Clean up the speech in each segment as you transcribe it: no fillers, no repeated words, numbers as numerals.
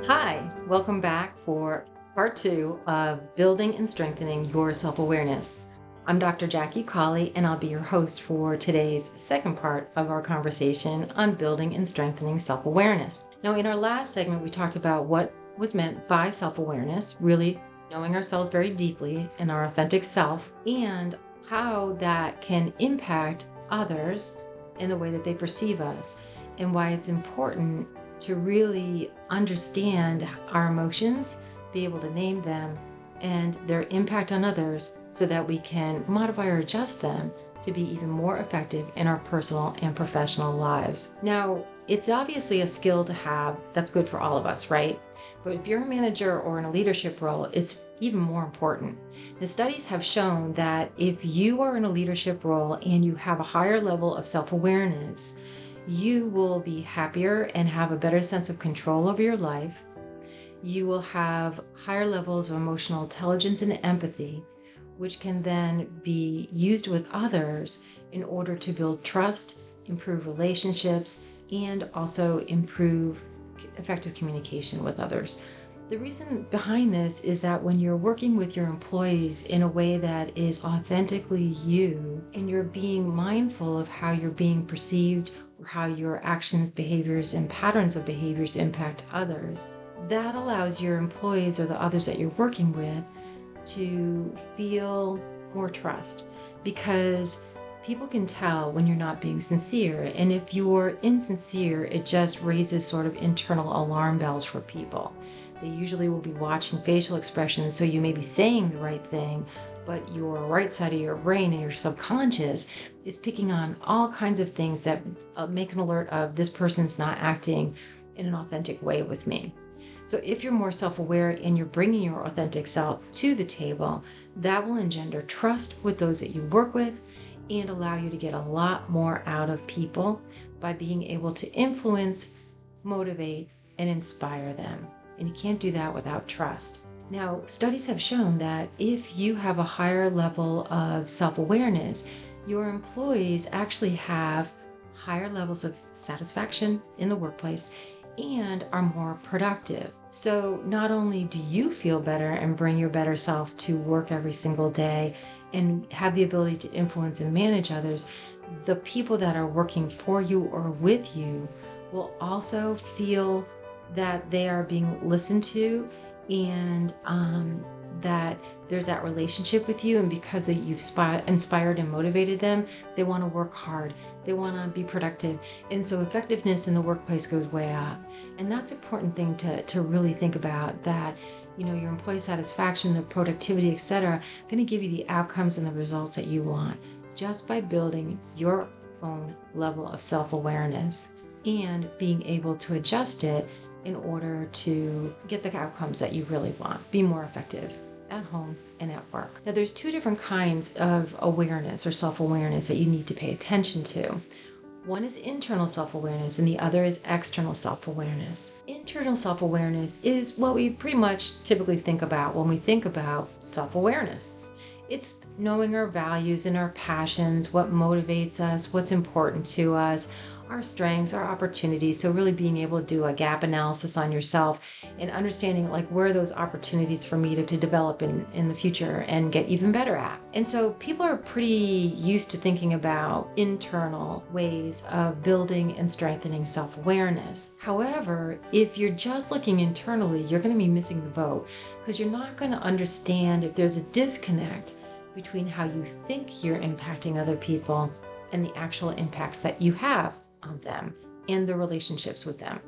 Hi, welcome back for part two of Building and Strengthening Your Self-Awareness. I'm Dr. Jackie Cawley, and I'll be your host for today's second part of our conversation on building and strengthening self-awareness. Now, in our last segment, we talked about what was meant by self-awareness, really knowing ourselves very deeply in our authentic self, and how that can impact others in the way that they perceive us, and why it's important to really understand our emotions, be able to name them and their impact on others so that we can modify or adjust them to be even more effective in our personal and professional lives. Now, it's obviously a skill to have that's good for all of us, right? But if you're a manager or in a leadership role, it's even more important. The studies have shown that if you are in a leadership role and you have a higher level of self-awareness, you will be happier and have a better sense of control over your life. You will have higher levels of emotional intelligence and empathy, which can then be used with others in order to build trust, improve relationships, and also improve effective communication with others. The reason behind this is that when you're working with your employees in a way that is authentically you, and you're being mindful of how you're being perceived or how your actions, behaviors, and patterns of behaviors impact others, that allows your employees or the others that you're working with to feel more trust, because people can tell when you're not being sincere. And if you're insincere, it just raises sort of internal alarm bells for people. They usually will be watching facial expressions, so you may be saying the right thing, but your right side of your brain and your subconscious is picking on all kinds of things that make an alert of this person's not acting in an authentic way with me. So if you're more self-aware and you're bringing your authentic self to the table, that will engender trust with those that you work with and allow you to get a lot more out of people by being able to influence, motivate, and inspire them. And you can't do that without trust. Now, studies have shown that if you have a higher level of self-awareness, your employees actually have higher levels of satisfaction in the workplace and are more productive. So not only do you feel better and bring your better self to work every single day and have the ability to influence and manage others, the people that are working for you or with you will also feel that they are being listened to, and that there's that relationship with you. And because you've inspired and motivated them, they want to work hard. They want to be productive. And so effectiveness in the workplace goes way up. And that's an important thing to really think about, that your employee satisfaction, the productivity, etc., going to give you the outcomes and the results that you want just by building your own level of self-awareness and being able to adjust it in order to get the outcomes that you really want. Be more effective at home and at work. Now, there's two different kinds of awareness or self-awareness that you need to pay attention to. One is internal self-awareness and the other is external self-awareness. Internal self-awareness is what we pretty much typically think about when we think about self-awareness. It's knowing our values and our passions, what motivates us, what's important to us, our strengths, our opportunities. So really being able to do a gap analysis on yourself and understanding where are those opportunities for me to develop in the future and get even better at. And so people are pretty used to thinking about internal ways of building and strengthening self-awareness. However, if you're just looking internally, you're going to be missing the boat, because you're not going to understand if there's a disconnect between how you think you're impacting other people and the actual impacts that you have on them and the relationships with them.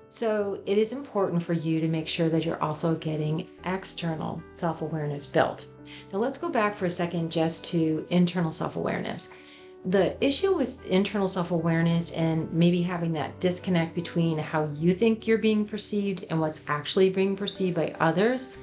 So it is important for you to make sure that you're also getting external self-awareness built. Now let's go back for a second just to internal self-awareness. The issue with internal self-awareness and maybe having that disconnect between how you think you're being perceived and what's actually being perceived by others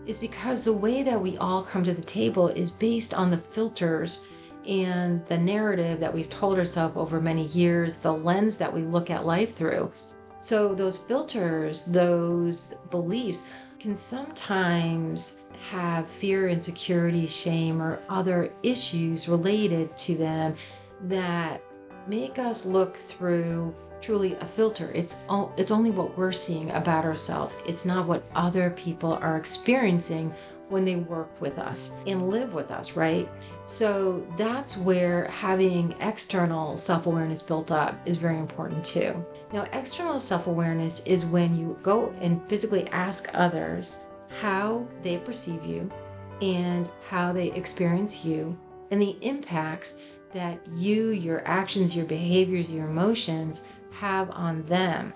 is because the way that we all come to the table is based on the filters and the narrative that we've told ourselves over many years, the lens that we look at life through. So those filters, those beliefs can sometimes have fear, insecurity, shame, or other issues related to them that make us look through truly a filter. It's only what we're seeing about ourselves. It's not what other people are experiencing when they work with us and live with us, right? So that's where having external self-awareness built up is very important too. Now, external self-awareness is when you go and physically ask others how they perceive you and how they experience you and the impacts that you, your actions, your behaviors, your emotions have on them.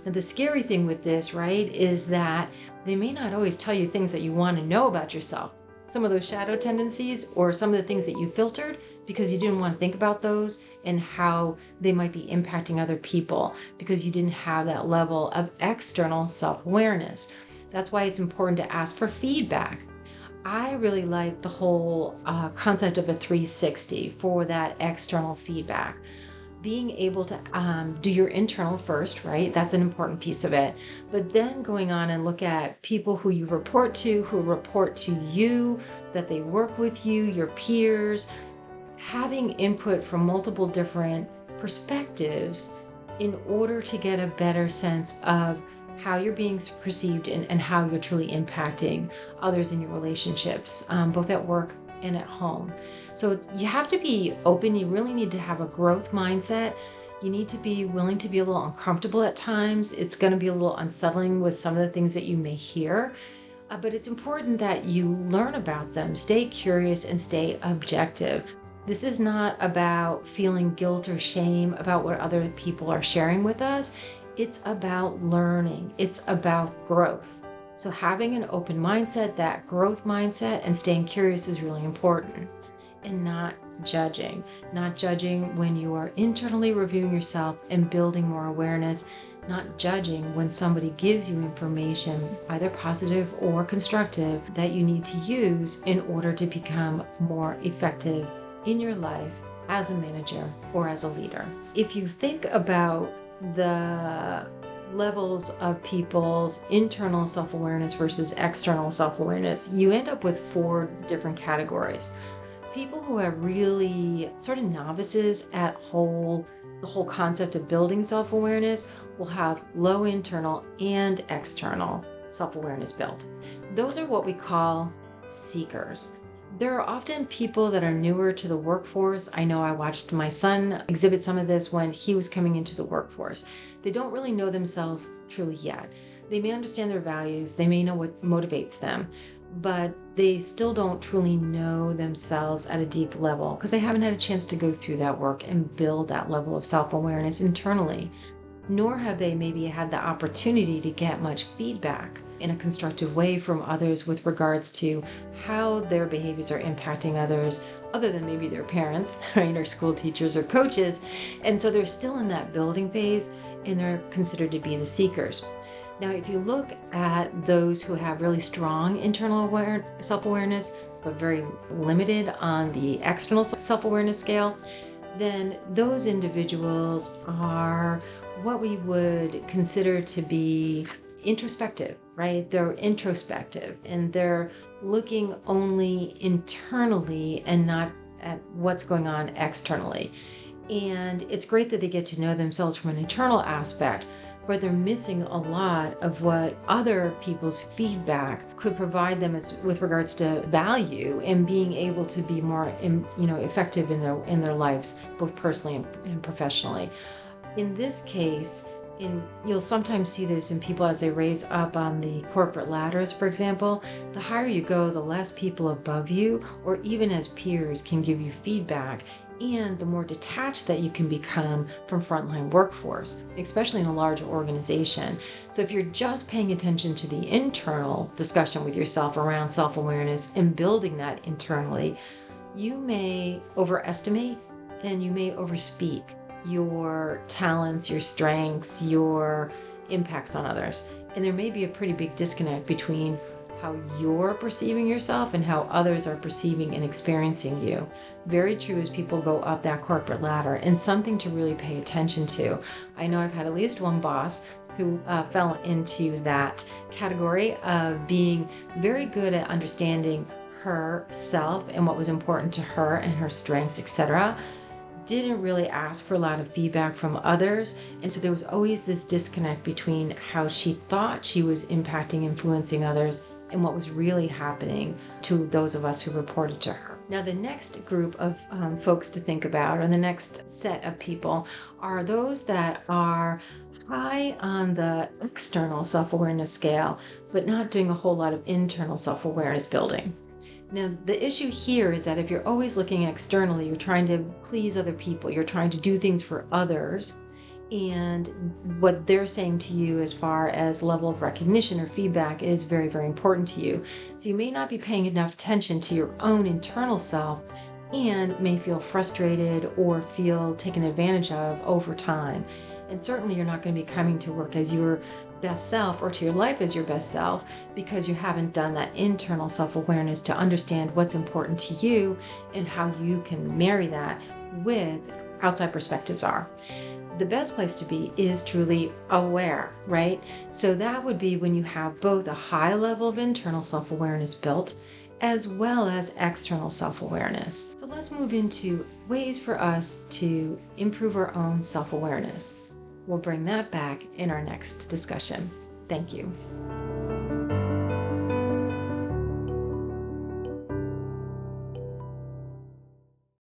Now, the scary thing with this, right, is that they may not always tell you things that you want to know about yourself. Some of those shadow tendencies or some of the things that you filtered because you didn't want to think about those and how they might be impacting other people because you didn't have that level of external self-awareness. That's why it's important to ask for feedback. I really like the whole concept of a 360 for that external feedback. Being able to do your internal first, right? That's an important piece of it. But then going on and look at people who you report to, who report to you, that they work with you, your peers, having input from multiple different perspectives in order to get a better sense of how you're being perceived and how you're truly impacting others in your relationships, both at work and at home. So you have to be open. You really need to have a growth mindset. You need to be willing to be a little uncomfortable at times. It's going to be a little unsettling with some of the things that you may hear, but it's important that you learn about them, stay curious, and stay objective. This is not about feeling guilt or shame about what other people are sharing with us. It's about learning. It's about growth. So having an open mindset, that growth mindset, and staying curious is really important. And not judging when you are internally reviewing yourself and building more awareness, not judging when somebody gives you information, either positive or constructive, that you need to use in order to become more effective in your life as a manager or as a leader. If you think about the levels of people's internal self-awareness versus external self-awareness, you end up with 4 different categories. People who are really sort of novices at the whole concept of building self-awareness will have low internal and external self-awareness built. Those are what we call seekers. There are often people that are newer to the workforce. I know I watched my son exhibit some of this when he was coming into the workforce. They don't really know themselves truly yet. They may understand their values, they may know what motivates them, but they still don't truly know themselves at a deep level because they haven't had a chance to go through that work and build that level of self-awareness internally. Nor have they maybe had the opportunity to get much feedback in a constructive way from others with regards to how their behaviors are impacting others, other than maybe their parents, right, or school teachers or coaches. And so they're still in that building phase and they're considered to be the seekers. Now, if you look at those who have really strong internal self-awareness, but very limited on the external self-awareness scale, then those individuals are what we would consider to be introspective, right? They're introspective and they're looking only internally and not at what's going on externally. And it's great that they get to know themselves from an internal aspect, but they're missing a lot of what other people's feedback could provide them with regards to value and being able to be more, effective in their lives, both personally and professionally. In this case, you'll sometimes see this in people as they raise up on the corporate ladders, for example. The higher you go, the less people above you or even as peers can give you feedback, and the more detached that you can become from frontline workforce, especially in a large organization. So if you're just paying attention to the internal discussion with yourself around self-awareness and building that internally, you may overestimate and you may overspeak your talents, your strengths, your impacts on others. And there may be a pretty big disconnect between how you're perceiving yourself and how others are perceiving and experiencing you. Very true as people go up that corporate ladder, and something to really pay attention to. I know I've had at least one boss who fell into that category of being very good at understanding herself and what was important to her and her strengths, etc., didn't really ask for a lot of feedback from others. And so there was always this disconnect between how she thought she was impacting, influencing others, and what was really happening to those of us who reported to her. Now, the next group of folks to think about, or the next set of people, are those that are high on the external self-awareness scale, but not doing a whole lot of internal self-awareness building. Now, the issue here is that if you're always looking externally, you're trying to please other people, you're trying to do things for others, and what they're saying to you as far as level of recognition or feedback is very, very important to you. So you may not be paying enough attention to your own internal self and may feel frustrated or feel taken advantage of over time. And certainly you're not going to be coming to work as your best self or to your life as your best self because you haven't done that internal self-awareness to understand what's important to you and how you can marry that with outside perspectives are. The best place to be is truly aware, right? So that would be when you have both a high level of internal self-awareness built as well as external self-awareness. So let's move into ways for us to improve our own self-awareness. We'll bring that back in our next discussion. Thank you.